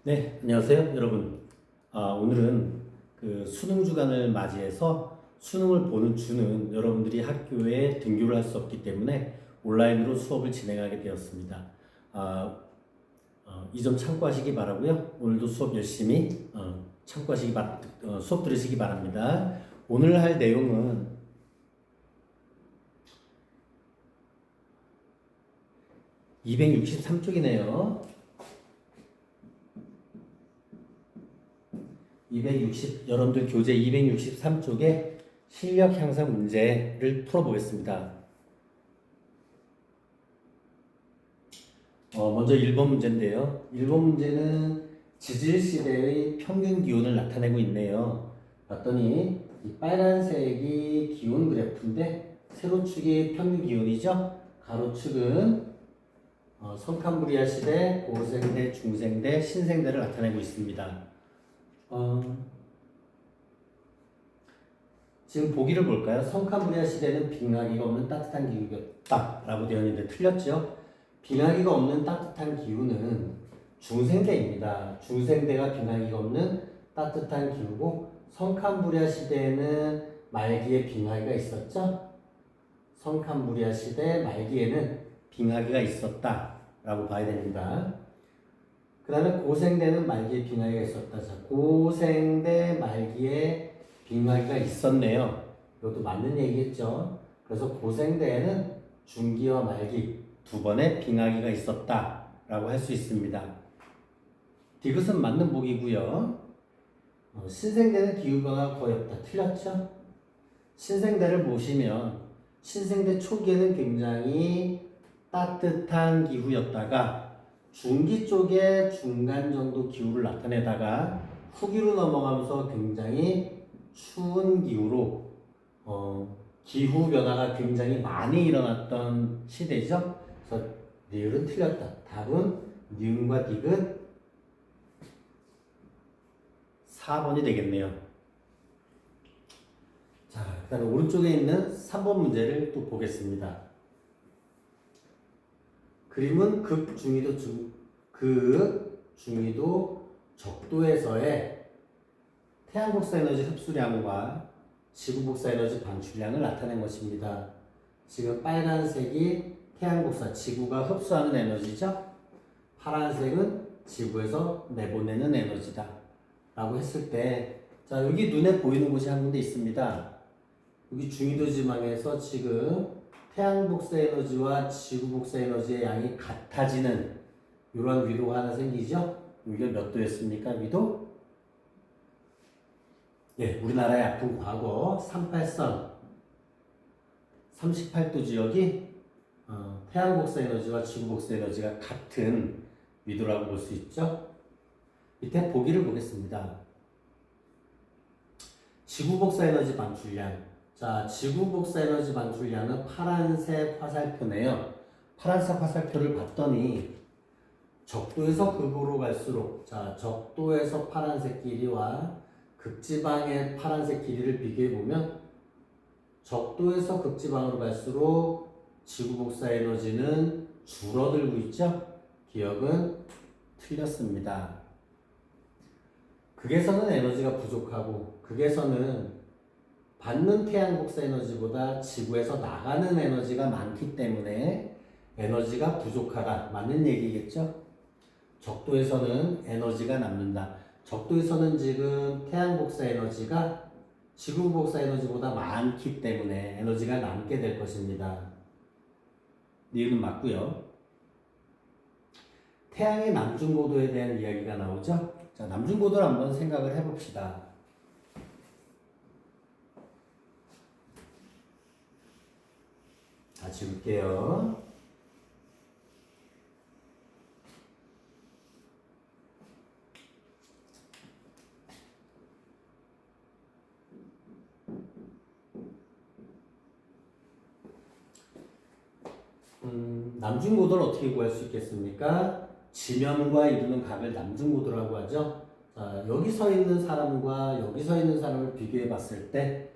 네, 안녕하세요, 여러분. 오늘은 그 수능 주간을 맞이해서 수능을 보는 주는 여러분들이 학교에 등교를 할 수 없기 때문에 온라인으로 수업을 진행하게 되었습니다. 이 점 참고하시기 바라고요. 오늘도 수업 열심히 수업 들으시기 바랍니다. 오늘 할 내용은 263쪽이네요. 여러분들 교재 263쪽에 실력 향상 문제를 풀어보겠습니다. 먼저 1번 문제인데요. 1번 문제는 지질시대의 평균 기온을 나타내고 있네요. 봤더니 이 빨간색이 기온 그래프인데 세로축이 평균 기온이죠. 가로축은 성캄브리아 시대, 고생대, 중생대, 신생대를 나타내고 있습니다. 지금 보기를 볼까요? 성캄브리아 시대는 빙하기가 없는 따뜻한 기후였다 라고 되어 있는데 틀렸죠? 빙하기가 없는 따뜻한 기후는 중생대입니다. 중생대가 빙하기가 없는 따뜻한 기후고, 성캄브리아 시대에는 말기에 빙하기가 있었죠? 성캄브리아 시대 말기에는 빙하기가 있었다 라고 봐야 됩니다. 그 다음에 고생대는 말기에 빙하기가 있었다. 자, 고생대 말기에 빙하기가 있었네요. 이것도 맞는 얘기겠죠. 그래서 고생대에는 중기와 말기 두 번의 빙하기가 있었다 라고 할 수 있습니다. 디귿은 맞는 보기고요. 신생대는 기후변화가 거의 없다. 틀렸죠? 신생대를 보시면 신생대 초기에는 굉장히 따뜻한 기후였다가 중기 쪽에 중간 정도 기후를 나타내다가 후기로 넘어가면서 굉장히 추운 기후로 기후 변화가 굉장히 많이 일어났던 시대죠. 그래서 니을은 틀렸다. 답은 니은과 디귿 4번이 되겠네요. 자, 그다음에 오른쪽에 있는 3번 문제를 또 보겠습니다. 그림은 극중위도 적도에서의 태양 복사 에너지 흡수량과 지구 복사 에너지 방출량을 나타낸 것입니다. 지금 빨간색이 태양 복사, 지구가 흡수하는 에너지죠? 파란색은 지구에서 내보내는 에너지다 라고 했을 때, 자, 여기 눈에 보이는 곳이 한 군데 있습니다. 여기 중위도 지방에서 지금 태양 복사 에너지와 지구 복사 에너지의 양이 같아지는 이러한 위도가 하나 생기죠? 이게 몇 도였습니까? 위도? 예, 우리나라의 아픈 과거 38선 38도 지역이 태양 복사 에너지와 지구 복사 에너지가 같은 위도라고 볼 수 있죠? 밑에 보기를 보겠습니다. 지구 복사 에너지 방출량. 자, 지구 복사 에너지 방출량은 파란색 화살표네요. 파란색 화살표를 봤더니 적도에서 극으로 갈수록, 자, 적도에서 파란색 길이와 극지방의 파란색 길이를 비교해 보면 적도에서 극지방으로 갈수록 지구 복사 에너지는 줄어들고 있죠? 기억은 틀렸습니다. 극에서는 에너지가 부족하고 극에서는 받는 태양 복사 에너지보다 지구에서 나가는 에너지가 많기 때문에 에너지가 부족하다. 맞는 얘기겠죠? 적도에서는 에너지가 남는다. 적도에서는 지금 태양 복사 에너지가 지구 복사 에너지보다 많기 때문에 에너지가 남게 될 것입니다. 니은은 맞고요. 태양의 남중고도에 대한 이야기가 나오죠? 자, 남중고도를 한번 생각을 해봅시다. 다 지울게요. 남중고도를 어떻게 구할 수 있겠습니까? 지면과 이루는 각을 남중고도라고 하죠. 자, 여기 서 있는 사람과 여기 서 있는 사람을 비교해 봤을 때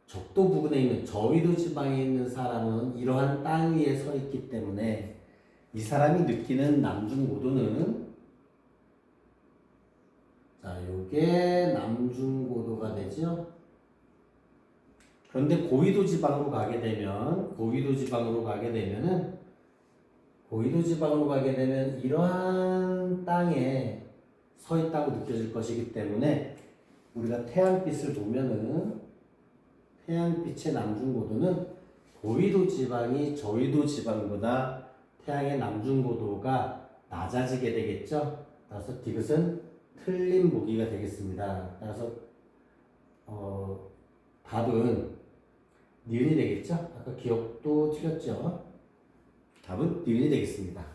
적도 부근에 있는 저위도 지방에 있는 사람은 이러한 땅 위에 서 있기 때문에 이 사람이 느끼는 남중고도는 자, 요게 남중고도가 되죠. 그런데 고위도 지방으로 가게 되면 이러한 땅에 서 있다고 느껴질 것이기 때문에 우리가 태양빛을 보면은 태양빛의 남중고도는 고위도 지방이 저위도 지방보다 태양의 남중고도가 낮아지게 되겠죠. 따라서 디귿은 틀린 보기가 되겠습니다. 따라서 답은 니은이 되겠죠. 아까 기억도 틀렸죠. 답은 니은이 되겠습니다.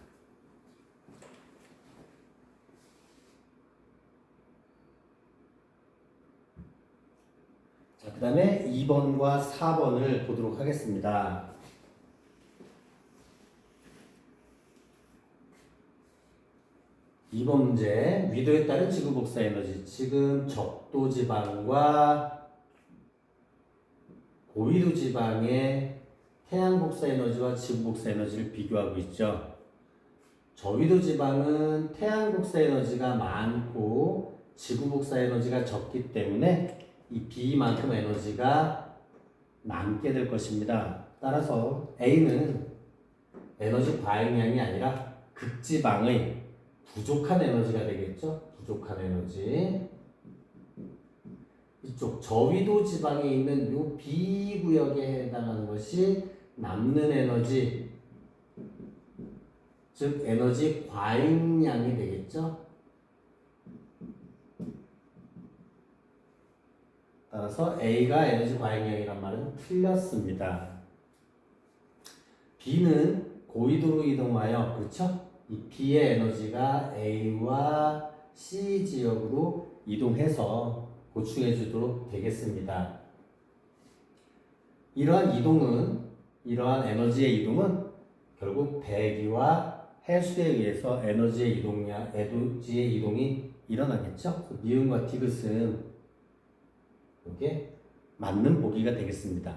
자, 그 다음에 2번과 4번을 보도록 하겠습니다. 2번 문제, 위도에 따른 지구 복사 에너지. 지금 적도 지방과 고위도 지방의 태양 복사 에너지와 지구 복사 에너지를 비교하고 있죠. 저위도 지방은 태양 복사 에너지가 많고 지구 복사 에너지가 적기 때문에 이 B만큼 에너지가 남게 될 것입니다. 따라서 A는 에너지 과잉량이 아니라 극지방의 부족한 에너지가 되겠죠. 부족한 에너지. 이쪽 저위도 지방에 있는 요 B 구역에 해당하는 것이 남는 에너지, 즉 에너지 과잉량이 되겠죠. 따라서 A가 에너지 과잉량이란 말은 틀렸습니다. B는 고위도로 이동하여, 그렇죠? 이 B의 에너지가 A와 C 지역으로 이동해서 보충해 주도록 되겠습니다. 이러한 에너지의 이동은 결국 대기와 해수에 의해서 에너지의 이동이 일어나겠죠? 니은과 디귿은 이게 맞는 보기가 되겠습니다.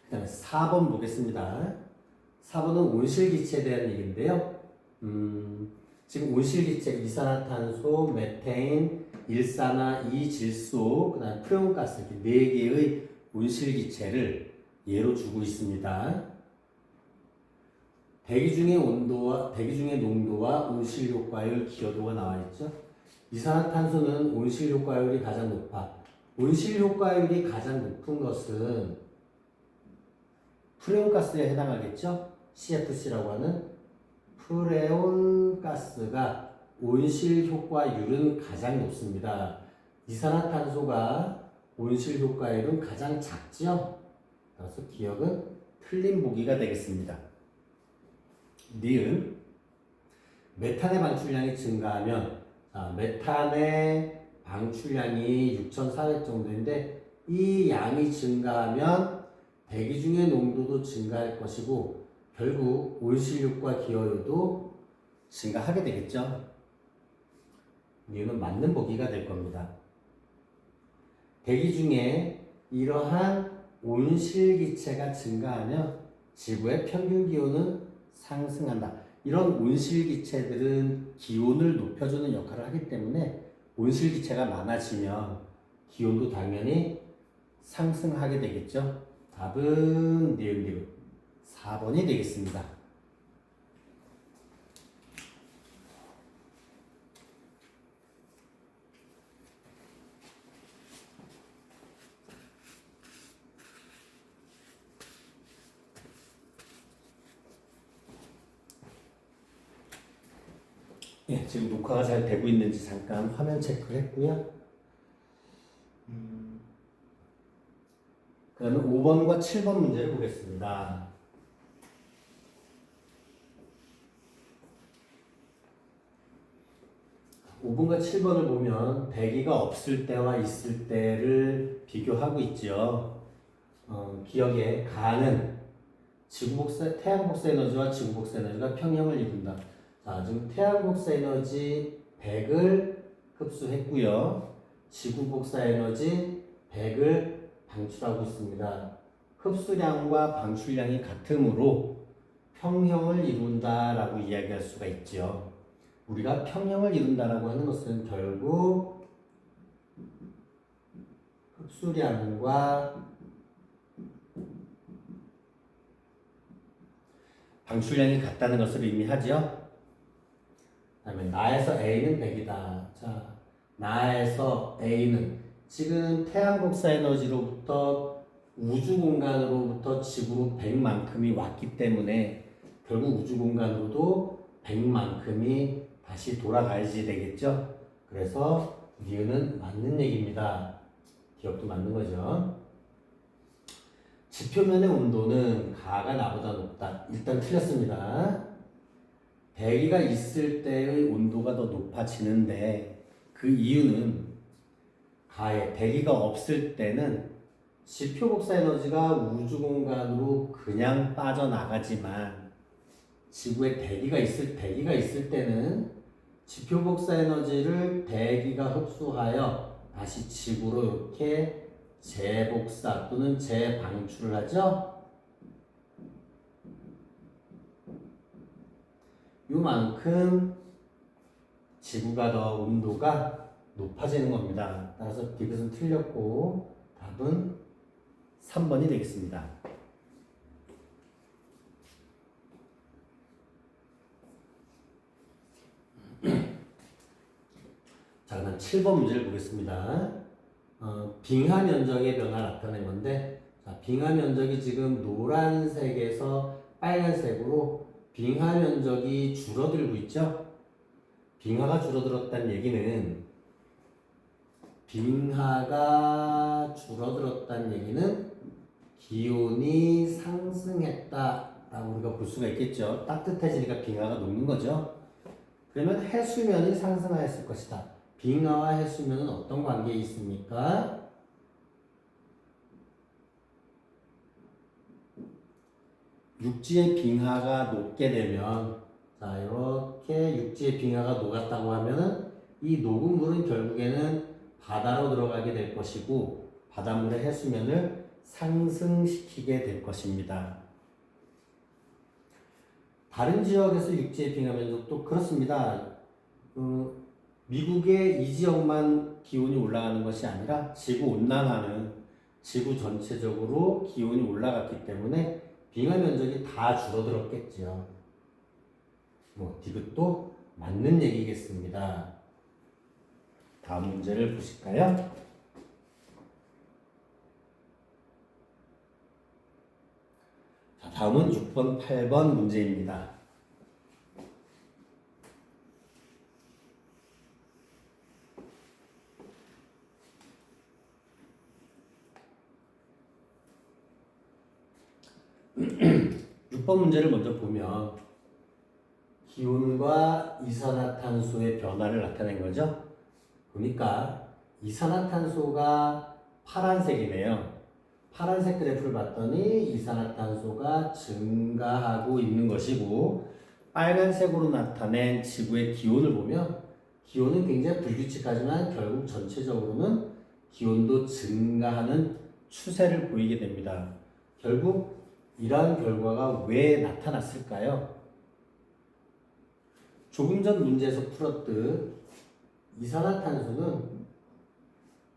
그 다음에 4번 보겠습니다. 4번은 온실기체에 대한 얘기인데요. 지금 온실기체, 이산화탄소, 메테인, 일산화, 이질소, 그 다음 프레온가스 이렇게 4개의 온실기체를 예로 주고 있습니다. 대기 중의 농도와 온실효과율, 기여도가 나와 있죠. 이산화탄소는 온실효과율이 가장 높아. 온실효과율이 가장 높은 것은 프레온가스에 해당하겠죠. CFC라고 하는 프레온가스가 온실효과율은 가장 높습니다. 이산화탄소가 온실효과율은 가장 작죠. 그래서 기억은 틀린 보기가 되겠습니다. 니은 메탄의 방출량이 증가하면, 메탄의 방출량이 6,400 정도인데 이 양이 증가하면 대기 중의 농도도 증가할 것이고 결국 온실효과 기여율도 증가하게 되겠죠. 이유는 맞는 보기가 될 겁니다. 대기 중에 이러한 온실기체가 증가하면 지구의 평균 기온은 상승한다. 이런 온실기체들은 기온을 높여주는 역할을 하기 때문에 온실기체가 많아지면 기온도 당연히 상승하게 되겠죠. 답은 니은 4번이 되겠습니다. 예, 지금 녹화가 잘 되고 있는지 잠깐 화면 체크를 했고요. 그 다음에 5번과 7번 문제를 보겠습니다. 5번과 7번을 보면 대기가 없을 때와 있을 때를 비교하고 있죠. 기억에 가는 태양 복사 에너지와 지구 복사 에너지가 평형을 이룬다. 자, 지금 태양 복사 에너지 100을 흡수했고요. 지구 복사 에너지 100을 방출하고 있습니다. 흡수량과 방출량이 같으므로 평형을 이룬다라고 이야기할 수가 있죠. 우리가 평형을 이룬다라고 하는 것은 결국 흡수량과 방출량이 같다는 것을 의미하죠. 그다음에 나에서 A는 100이다. 자, 나에서 A는 지금 태양 복사 에너지로부터 우주 공간으로부터 지구로 100만큼이 왔기 때문에 결국 우주 공간으로도 100만큼이 다시 돌아가야지 되겠죠. 그래서 니은은 맞는 얘기입니다. 기억도 맞는 거죠. 지표면의 온도는 가가 나보다 높다. 일단 틀렸습니다. 대기가 있을 때의 온도가 더 높아지는데 그 이유는 가에 대기가 없을 때는 지표 복사 에너지가 우주 공간으로 그냥 빠져나가지만 지구에 대기가 있을 때는 지표 복사 에너지를 대기가 흡수하여 다시 지구로 이렇게 재복사 또는 재방출을 하죠. 요만큼 지구가 더 온도가 높아지는 겁니다. 따라서 디귿은 틀렸고 답은 3번이 되겠습니다. 자, 그럼 7번 문제를 보겠습니다. 빙하 면적의 변화를 나타낸 건데, 자, 빙하 면적이 지금 노란색에서 빨간색으로 빙하 면적이 줄어들고 있죠? 빙하가 줄어들었다는 얘기는 기온이 상승했다라고 우리가 볼 수가 있겠죠. 따뜻해지니까 빙하가 녹는 거죠. 그러면 해수면이 상승하였을 것이다. 빙하와 해수면은 어떤 관계에 있습니까? 육지의 빙하가 녹게 되면, 자, 이렇게 육지의 빙하가 녹았다고 하면은 이 녹은 물은 결국에는 바다로 들어가게 될 것이고 바닷물의 해수면을 상승시키게 될 것입니다. 다른 지역에서 육지의 빙하 면적도 그렇습니다. 미국의 이 지역만 기온이 올라가는 것이 아니라 지구 온난화는 지구 전체적으로 기온이 올라갔기 때문에 빙하 면적이 다 줄어들었겠죠. 디귿도 맞는 얘기겠습니다. 다음 문제를 보실까요? 자, 다음은 6번, 8번 문제입니다. 번 문제를 먼저 보면 기온과 이산화탄소의 변화를 나타낸 거죠. 그러니까 이산화탄소가 파란색이네요. 파란색 그래프를 봤더니 이산화탄소가 증가하고 있는 것이고, 빨간색으로 나타낸 지구의 기온을 보면 기온은 굉장히 불규칙하지만 결국 전체적으로는 기온도 증가하는 추세를 보이게 됩니다. 결국 이러한 결과가 왜 나타났을까요? 조금 전 문제에서 풀었듯 이산화탄소는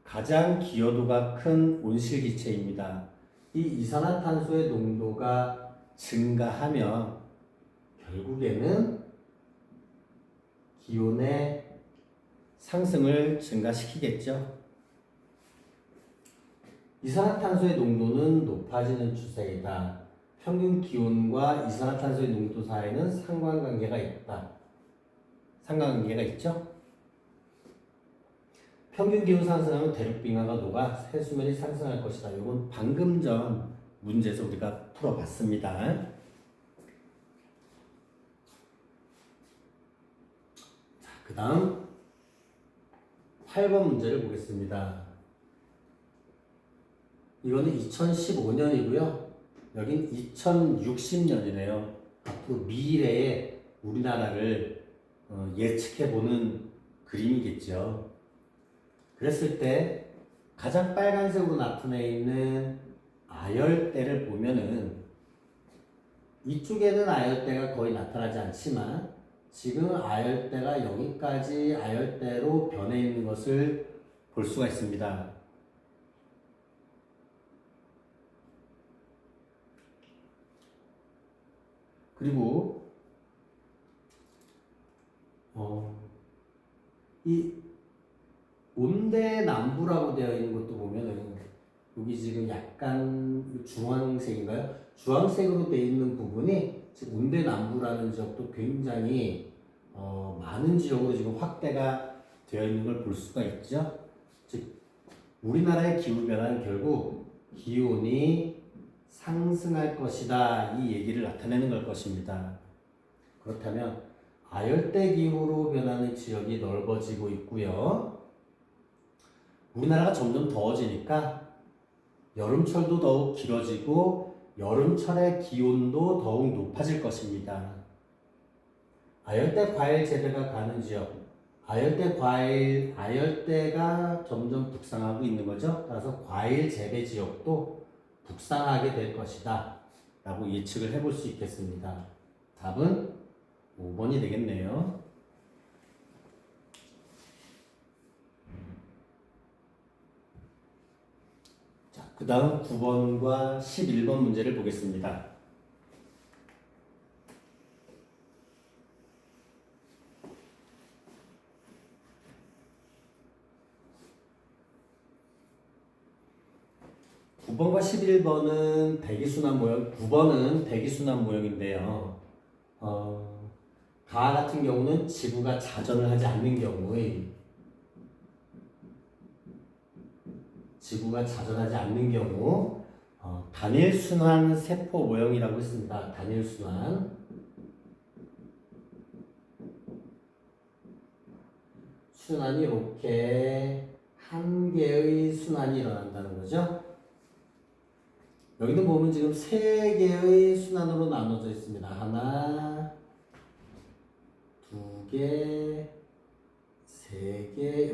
가장 기여도가 큰 온실기체입니다. 이 이산화탄소의 농도가 증가하면 결국에는 기온의 상승을 증가시키겠죠. 이산화탄소의 농도는 높아지는 추세이다. 평균 기온과 이산화탄소의 농도 사이에는 상관관계가 있다. 상관관계가 있죠? 평균 기온 상승하면 대륙빙하가 녹아 해수면이 상승할 것이다. 이건 방금 전 문제에서 우리가 풀어봤습니다. 자, 그 다음 8번 문제를 보겠습니다. 이거는 2015년이고요. 여긴 2060년이네요. 앞으로 미래의 우리나라를 예측해보는 그림이겠죠. 그랬을 때 가장 빨간색으로 나타내 있는 아열대를 보면은 이쪽에는 아열대가 거의 나타나지 않지만 지금 아열대가 여기까지 아열대로 변해 있는 것을 볼 수가 있습니다. 그리고 이 온대남부라고 되어 있는 것도 보면은 여기 지금 약간 주황색인가요? 주황색으로 되어 있는 부분이 지금 온대남부라는 지역도 굉장히 많은 지역으로 지금 확대가 되어 있는 걸 볼 수가 있죠. 즉 우리나라의 기후 변화는 결국 기온이 상승할 것이다 이 얘기를 나타내는 걸 것입니다. 그렇다면 아열대 기후로 변하는 지역이 넓어지고 있고요. 우리나라가 점점 더워지니까 여름철도 더욱 길어지고 여름철의 기온도 더욱 높아질 것입니다. 아열대 과일 재배가 가는 지역, 아열대가 점점 북상하고 있는 거죠. 따라서 과일 재배 지역도 북상하게 될 것이다 라고 예측을 해볼 수 있겠습니다. 답은 5번이 되겠네요. 자, 그 다음 9번과 11번 문제를 보겠습니다. (9번과) (11번은) 대기순환 모형, 9번은 대기순환 모형인데요. 가 같은 경우는 지구가 자전을 하지 않는 경우 단일순환 세포 모형이라고 했습니다. 단일순환. 순환이 이렇게 한 개의 순환이 일어난다는 거죠. 여기는 보면 지금 세 개의 순환으로 나눠져 있습니다. 하나, 두 개, 세 개,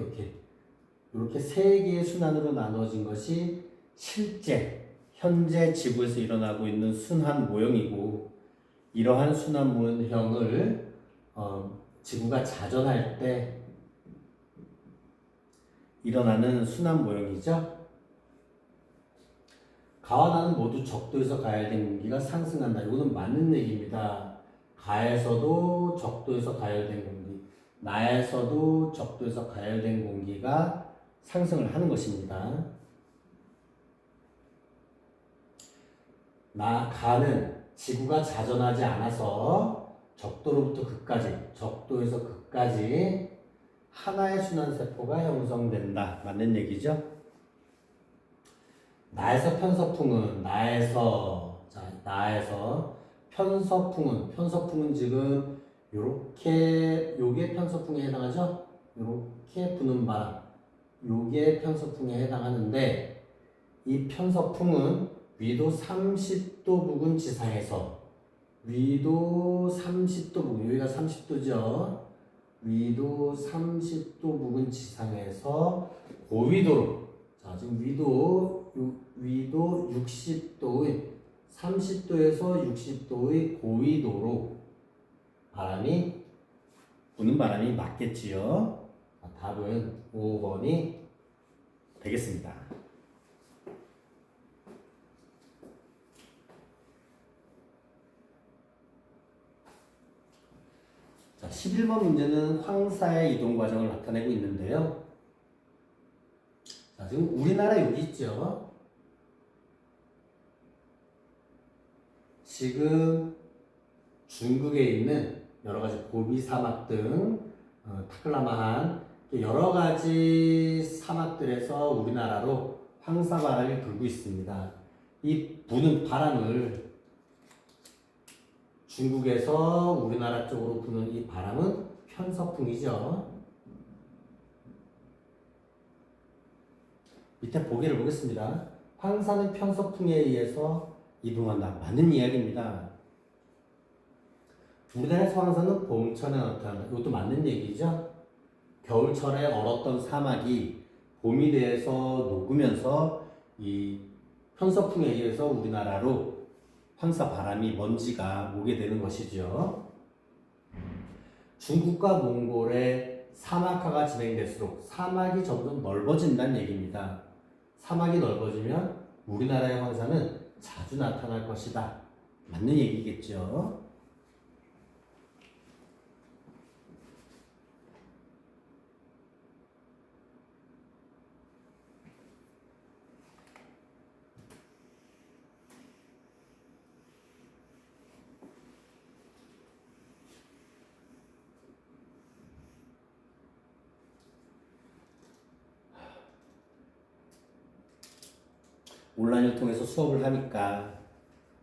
이렇게 세 개의 순환으로 나눠진 것이 실제 현재 지구에서 일어나고 있는 순환 모형이고, 이러한 순환 모형을 지구가 자전할 때 일어나는 순환 모형이죠. 가와 나는 모두 적도에서 가열된 공기가 상승한다. 이거는 맞는 얘기입니다. 가에서도 적도에서 가열된 공기, 나에서도 적도에서 가열된 공기가 상승을 하는 것입니다. 가는 지구가 자전하지 않아서 적도로부터 적도에서 극까지 하나의 순환세포가 형성된다. 맞는 얘기죠? 나에서 편서풍은, 편서풍은 지금 요게 편서풍에 해당하죠? 요렇게 부는 바람, 요게 편서풍에 해당하는데, 이 편서풍은 위도 30도 부근 지상에서, 위도 30도 부근, 여기가 30도죠? 위도 30도 부근 지상에서 고위도로, 자, 지금 위도 60도의 30도에서 60도의 고위도로 부는 바람이 맞겠지요. 답은 5번이 되겠습니다. 자, 11번 문제는 황사의 이동 과정을 나타내고 있는데요. 자, 지금 우리나라 여기 있죠. 지금 중국에 있는 여러 가지 고비 사막 등 타클라마한 여러 가지 사막들에서 우리나라로 황사 바람이 불고 있습니다. 이 부는 바람을 중국에서 우리나라 쪽으로 부는 이 바람은 편서풍이죠. 밑에 보기를 보겠습니다. 황사는 편서풍에 의해서 이동한다. 맞는 이야기입니다. 우리나라에서 황사는 봄철에 나타난다. 이것도 맞는 얘기죠. 겨울철에 얼었던 사막이 봄이 돼서 녹으면서 이 편서풍에 의해서 우리나라로 황사 바람이 먼지가 오게 되는 것이죠. 중국과 몽골의 사막화가 진행될수록 사막이 점점 넓어진다는 얘기입니다. 사막이 넓어지면 우리나라의 황사는 자주 나타날 것이다. 맞는 얘기겠죠. 온라인을 통해서 수업을 하니까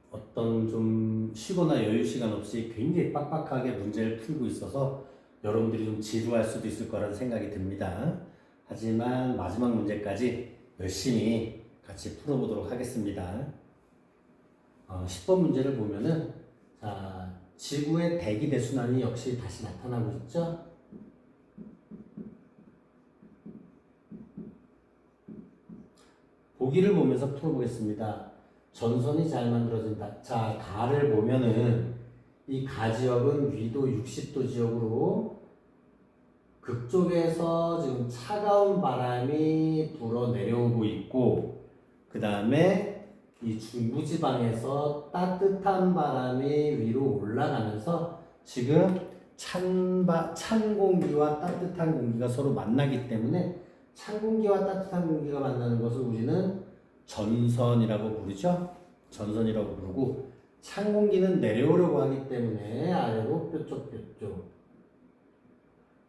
어떤 좀 쉬거나 여유 시간 없이 굉장히 빡빡하게 문제를 풀고 있어서 여러분들이 좀 지루할 수도 있을 거라는 생각이 듭니다. 하지만 마지막 문제까지 열심히 같이 풀어보도록 하겠습니다. 10번 문제를 보면은 자, 지구의 대기 대순환이 역시 다시 나타나고 있죠. 보기를 보면서 풀어보겠습니다. 전선이 잘 만들어진다. 자, 가를 보면은 이 가 지역은 위도 60도 지역으로 극쪽에서 지금 차가운 바람이 불어 내려오고 있고, 그 다음에 이 중부지방에서 따뜻한 바람이 위로 올라가면서 지금 찬 공기와 따뜻한 공기가 서로 만나기 때문에 찬 공기와 따뜻한 공기가 만나는 것을 우리는 전선이라고 부르죠. 전선이라고 부르고, 찬 공기는 내려오려고 하기 때문에 아래로 뾰족뾰족,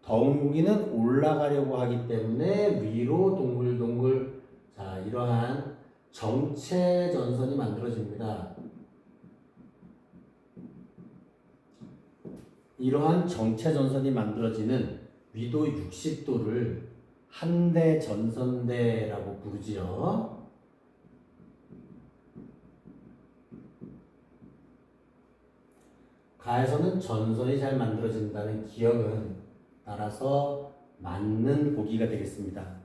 더운 공기는 올라가려고 하기 때문에 위로 동글동글, 자, 이러한 정체 전선이 만들어집니다. 이러한 정체 전선이 만들어지는 위도 60도를 한대 전선대라고 부르지요. 가에서는 전선이 잘 만들어진다는 기억은 따라서 맞는 보기가 되겠습니다.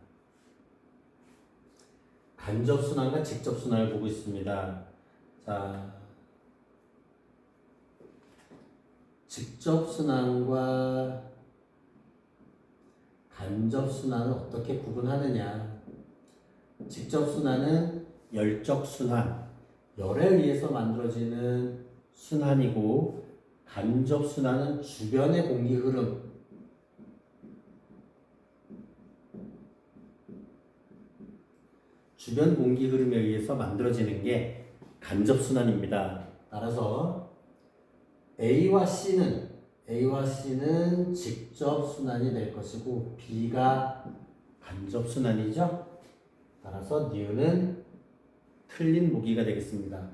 간접순환과 직접순환을 보고 있습니다. 자, 직접순환과 간접순환을 어떻게 구분하느냐. 직접순환은 열적순환, 열에 의해서 만들어지는 순환이고, 간접순환은 주변의 공기 흐름, 주변 공기 흐름에 의해서 만들어지는 게 간접순환입니다. 따라서 A와 C는 직접순환이 될 것이고 B가 간접순환이죠. 따라서 니은은 틀린 보기가 되겠습니다.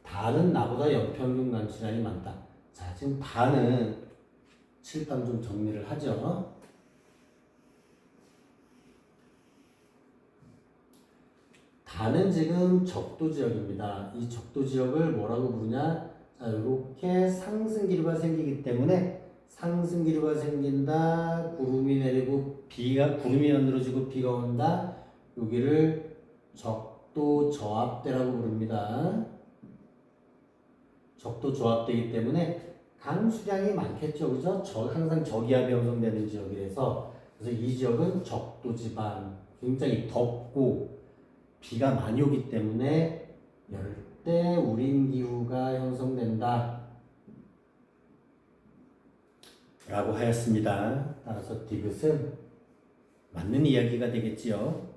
다는 나보다 연평균 간추량이 많다. 자, 지금 다는 칠판 좀 정리를 하죠. 다는 지금 적도 지역입니다. 이 적도 지역을 뭐라고 부르냐? 자, 이렇게 상승 기류가 생기기 때문에 상승 기류가 생긴다. 구름이 내리고 구름이 만들어지고 비가 온다. 여기를 적도 저압대라고 부릅니다. 적도 저압되기 때문에 강수량이 많겠죠, 그죠? 항상 저기압이 형성되는 지역이라서, 그래서 이 지역은 적도 지방, 굉장히 덥고 비가 많이 오기 때문에 열대 우림 기후가 형성된다 라고 하였습니다. 따라서 디귿은 맞는 이야기가 되겠지요.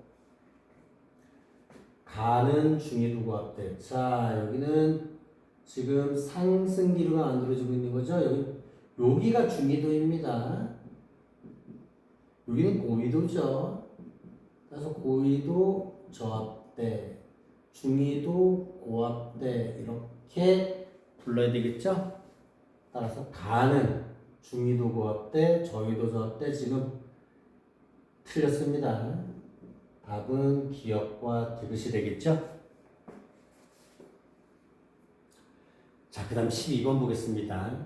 가는 중위도 고압대. 자, 여기는 지금 상승 기류가 만들어지고 있는 거죠. 여기가 중위도입니다. 여기는 고위도죠. 그래서 고위도 저압대, 중위도 고압대 이렇게 불러야 되겠죠. 따라서 가는 중위도 고압대, 저위도 저압대. 지금 틀렸습니다. 답은 기역과 디귿이 되겠죠. 자, 그 다음 12번 보겠습니다.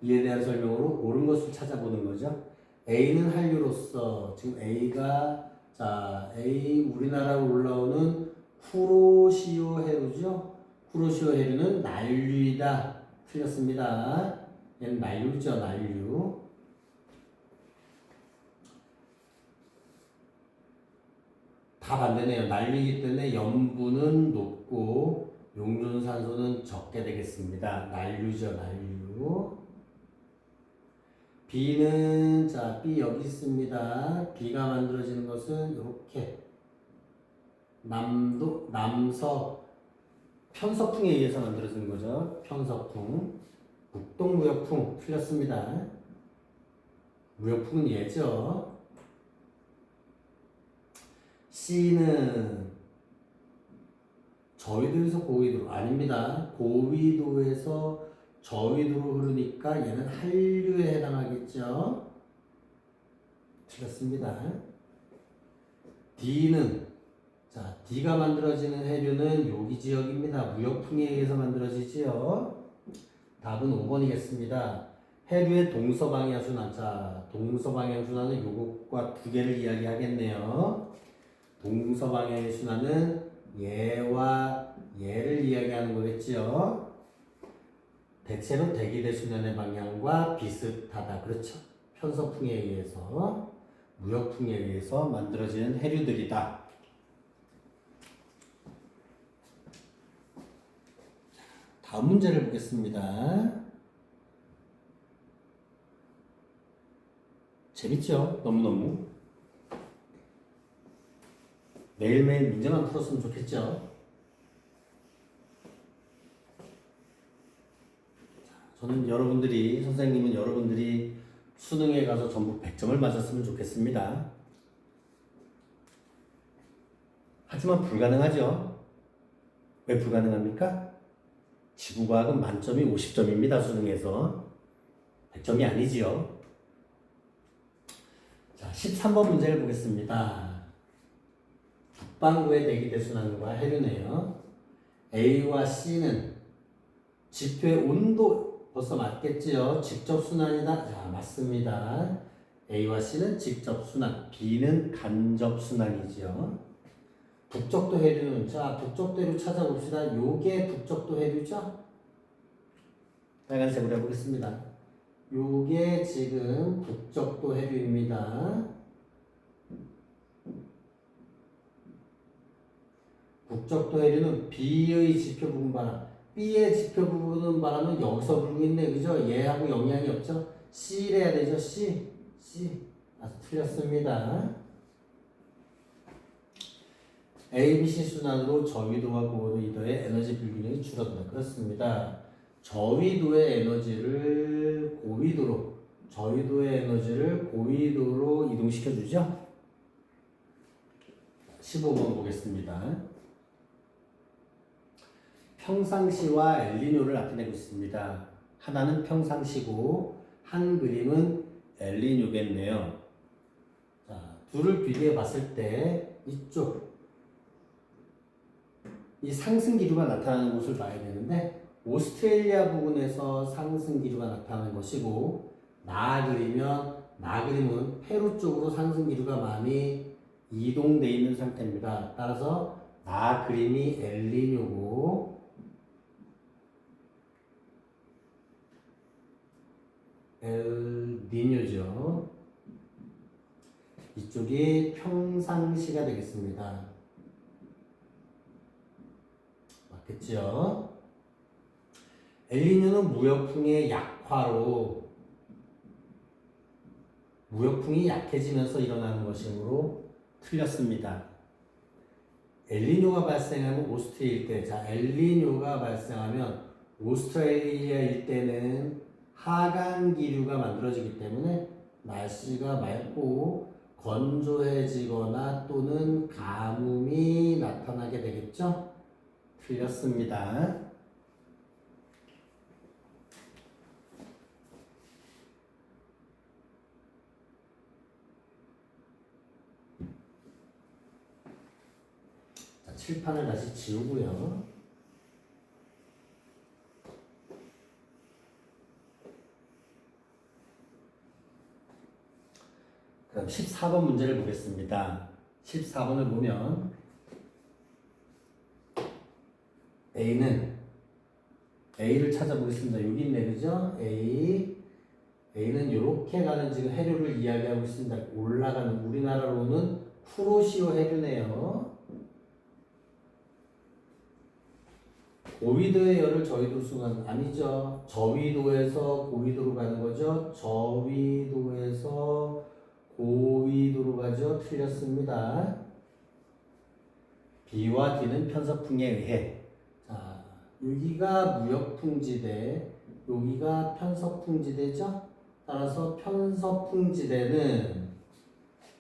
이에 대한 설명으로 옳은 것을 찾아보는 거죠. A는 한류로서, 지금 A가, 자, A 우리나라로 올라오는 쿠로시오 해루죠. 쿠로시오 해류는 난류이다. 틀렸습니다. 얘는 난류죠, 난류. 다 반대네요. 난류이기 때문에 염분은 높고 용존산소는 적게 되겠습니다. 난류죠, 난류. B는 자, B 여기 있습니다. B가 만들어지는 것은 이렇게 남서 편서풍에 의해서 만들어지는 거죠. 편서풍. 북동무역풍 틀렸습니다. 무역풍은 얘죠. C는 저위도에서 고위도로 아닙니다. 고위도에서 저위도로 흐르니까 얘는 한류에 해당하겠죠. 틀렸습니다. D는 자, D가 만들어지는 해류는 여기 지역입니다. 무역풍에 의해서 만들어지지요. 답은 5번이겠습니다. 해류의 동서방향 순환. 자, 동서방향 순환은 요것과 두 개를 이야기하겠네요. 동서방향의 순환은 얘와 얘를 이야기하는 거겠지요. 대체로 대기대 순환의 방향과 비슷하다. 그렇죠. 편서풍에 의해서, 무역풍에 의해서 만들어지는 해류들이다. 다음 문제를 보겠습니다. 재밌죠? 너무너무. 매일매일 문제만 풀었으면 좋겠죠? 저는 선생님은 여러분들이 수능에 가서 전부 100점을 맞았으면 좋겠습니다. 하지만 불가능하죠? 왜 불가능합니까? 지구과학은 만점이 50점입니다. 수능에서. 100점이 아니지요. 자, 13번 문제를 보겠습니다. 북반구의 대기대순환과 해류네요. A와 C는 지표의 온도 벌써 맞겠지요? 직접순환이다. 자, 맞습니다. A와 C는 직접순환, B는 간접순환이지요. 북적도 해류는 자, 북적도 해류 찾아봅시다. 요게 북적도 해류죠? 빨간색으로 해보겠습니다. 요게 지금 북적도 해류입니다. 북적도 해류는 B의 지표 부분 바람, B의 지표 부분 바람은 여기서 불고 있네, 그죠? 얘하고 영향이 없죠? C를 해야 되죠? C. 아, 틀렸습니다. A, B, C 순환으로 저위도와 고위도의 에너지 불균형이 줄어든다. 그렇습니다. 저위도의 에너지를 고위도로 이동시켜 주죠. 15번 보겠습니다. 평상시와 엘니뇨를 나타내고 있습니다. 하나는 평상시고 한 그림은 엘니뇨겠네요. 자, 둘을 비교해 봤을 때 이 상승 기류가 나타나는 곳을 봐야 되는데 오스트레일리아 부근에서 상승 기류가 나타나는 것이고 나 그림은 페루 쪽으로 상승 기류가 많이 이동돼 있는 상태입니다. 따라서 나 그림이 엘니뇨죠. 이쪽이 평상시가 되겠습니다. 맞겠죠? 엘니뇨는 무역풍의 약화로 무역풍이 약해지면서 일어나는 것이므로 틀렸습니다. 엘니뇨가 발생하면 오스트레일리아 일대, 자, 엘니뇨가 발생하면 오스트레일리아 일대는 하강 기류가 만들어지기 때문에 날씨가 맑고 건조해지거나 또는 가뭄이 나타나게 되겠죠? 틀렸습니다. 자, 칠판을 다시 지우고요. 그럼 14번 문제를 보겠습니다. 14번을 보면 A는 A를 찾아보겠습니다. 여기 있네, 그죠? A는 이렇게 가는 지금 해류를 이야기하고 있습니다. 올라가는, 우리나라로는 쿠로시오 해류네요. 고위도의 열을 저위도 순간 아니죠. 저위도에서 고위도로 가는 거죠. 저위도에서 고위도로 가죠. 틀렸습니다. B와 D는 편서풍에 의해. 자, 여기가 무역풍지대, 여기가 편서풍지대죠. 따라서 편서풍지대는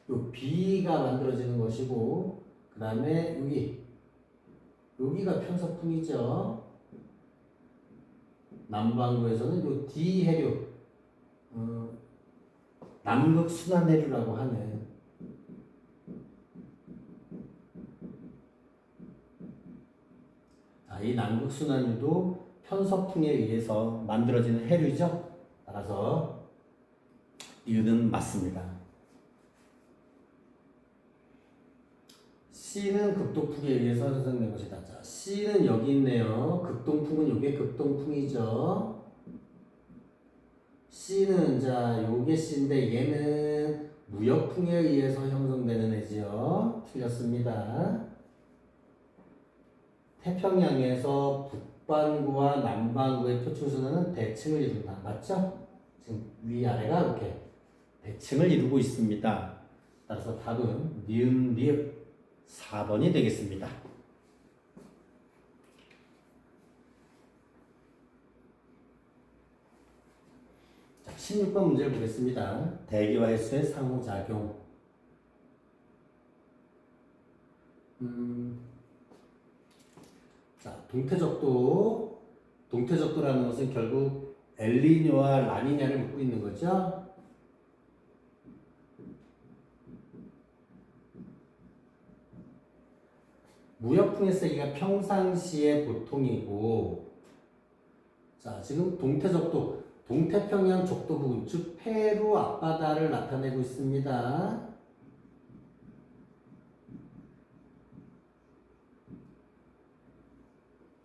요 B가 만들어지는 것이고, 그 다음에 여기가 편서풍이죠. 남반구에서는 요 D 해류, 남극 순환 해류라고 하는. 이 남극 순환류도 편서풍에 의해서 만들어지는 해류죠. 따라서 이유는 맞습니다. C는 극동풍에 의해서 형성된 것이다. 자, C는 여기 있네요. 극동풍은 요게 극동풍이죠. C는 자 요게 C인데 얘는 무역풍에 의해서 형성되는 애지요. 틀렸습니다. 태평양에서 북반구와 남반구의 표충순환은 대칭을 이룬다. 맞죠? 지금 위아래가 이렇게 대칭을 이루고 있습니다. 따라서 답은 니은, 리읍 4번이 되겠습니다. 자, 16번 문제를 보겠습니다. 대기와 횟수의 상호작용. 자, 동태적도라는 것은 결국 엘니뇨와 라니냐를 묻고 있는 거죠. 무역풍의 세기가 평상시의 보통이고, 자, 지금 동태적도, 동태평양 적도 부근, 즉 페루 앞바다를 나타내고 있습니다.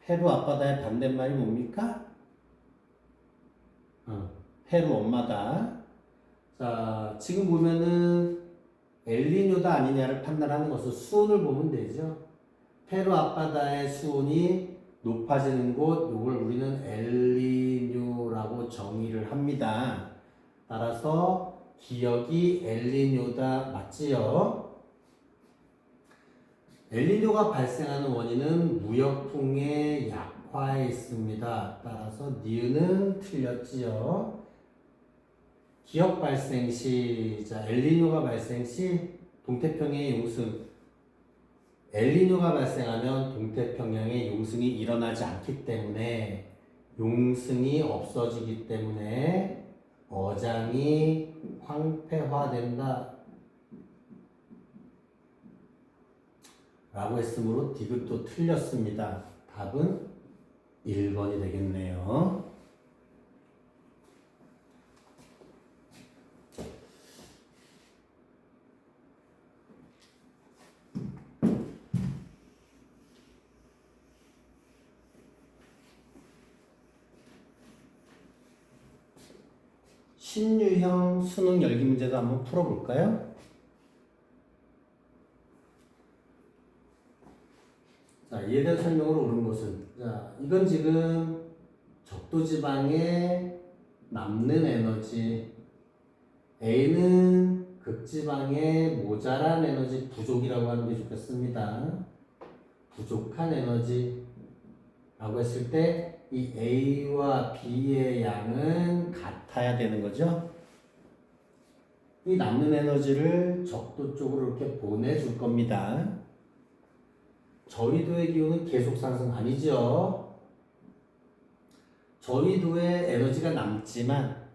페루 앞바다의 반대말이 뭡니까? 페루 엄마다. 자, 지금 보면은 엘니뇨다 아니냐를 판단하는 것은 수온을 보면 되죠. 페루 앞바다의 수온이 높아지는 곳, 이걸 우리는 엘니뇨라고 정의를 합니다. 따라서 기억이 엘니뇨다. 맞지요? 엘니뇨가 발생하는 원인은 무역풍의 약화에 있습니다. 따라서 니은은 틀렸지요. 기억 발생 시, 자, 엘니뇨가 발생 시 동태평양의 용승, 엘니뇨가 발생하면 동태평양의 용승이 일어나지 않기 때문에 용승이 없어지기 때문에 어장이 황폐화된다 라고 했으므로 디귿도 틀렸습니다. 답은 1번이 되겠네요. 신유형 수능 열기 문제도 한번 풀어볼까요? 자, 이에 대한 설명으로 옳은 것은, 자, 이건 지금 적도지방에 남는 에너지, A는 극지방에 모자란 에너지 부족이라고 하는 게 좋겠습니다. 부족한 에너지라고 했을 때 이 A와 B의 양은 같아야 되는 거죠. 이 남는 에너지를 적도 쪽으로 이렇게 보내줄 겁니다. 저위도의 기온은 계속 상승 아니죠. 저위도에 에너지가 남지만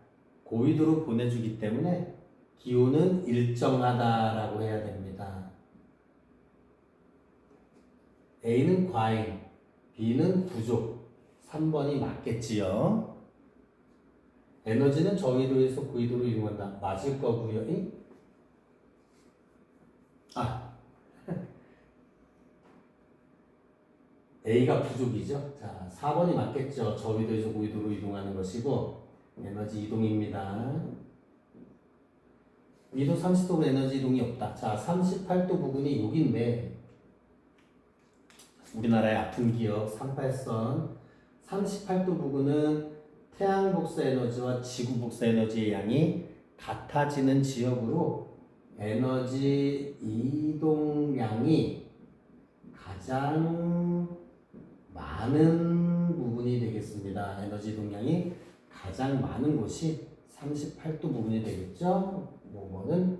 고위도로 보내주기 때문에 기온은 일정하다라고 해야 됩니다. A는 과잉, B는 부족, 3번이 맞겠지요. 에너지는 저위도에서 고위도로 이동한다. 맞을 거고요. A가 부족이죠. 자, 4번이 맞겠죠. 저위도에서 고위도로 이동하는 것이고 에너지 이동입니다. 위도 30도로 에너지 이동이 없다. 자, 38도 부근이 여기인데 우리나라의 아픈 기억 38선 38도 부근은 태양 복사 에너지와 지구 복사 에너지의 양이 같아지는 지역으로 에너지 이동량이 가장 많은 부분이 되겠습니다. 에너지 이동량이 가장 많은 곳이 38도 부분이 되겠죠? 5번은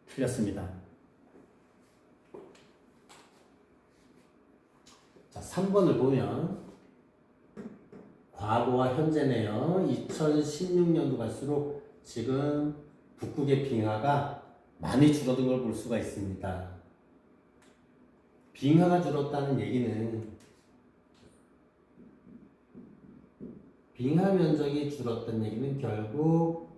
틀렸습니다. 자, 3번을 보면 과거와 현재네요. 2016년도 갈수록 지금 북극의 빙하가 많이 줄어든 걸 볼 수가 있습니다. 빙하가 줄었다는 얘기는 빙하 면적이 줄었다는 얘기는 결국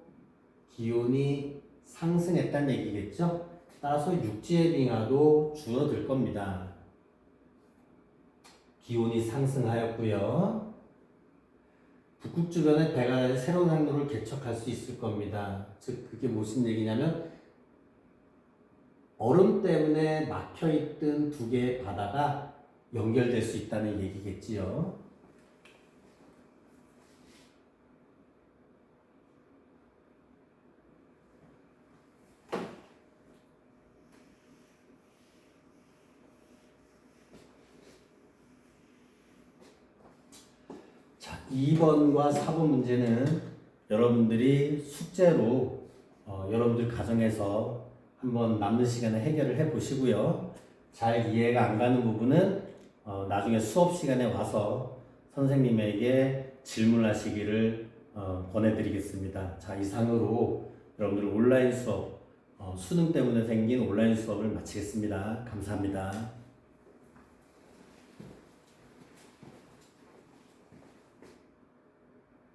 기온이 상승했다는 얘기겠죠? 따라서 육지의 빙하도 줄어들 겁니다. 기온이 상승하였고요. 북극 주변에 배가 새로운 항로를 개척할 수 있을 겁니다. 즉 그게 무슨 얘기냐면 얼음 때문에 막혀있던 두 개의 바다가 연결될 수 있다는 얘기겠지요. 자, 2번과 4번 문제는 여러분들이 숙제로 여러분들 가정에서 한번 남는 시간에 해결을 해 보시고요. 잘 이해가 안 가는 부분은 나중에 수업 시간에 와서 선생님에게 질문하시기를 권해드리겠습니다. 자, 이상으로 여러분들 온라인 수업 수능 때문에 생긴 온라인 수업을 마치겠습니다. 감사합니다.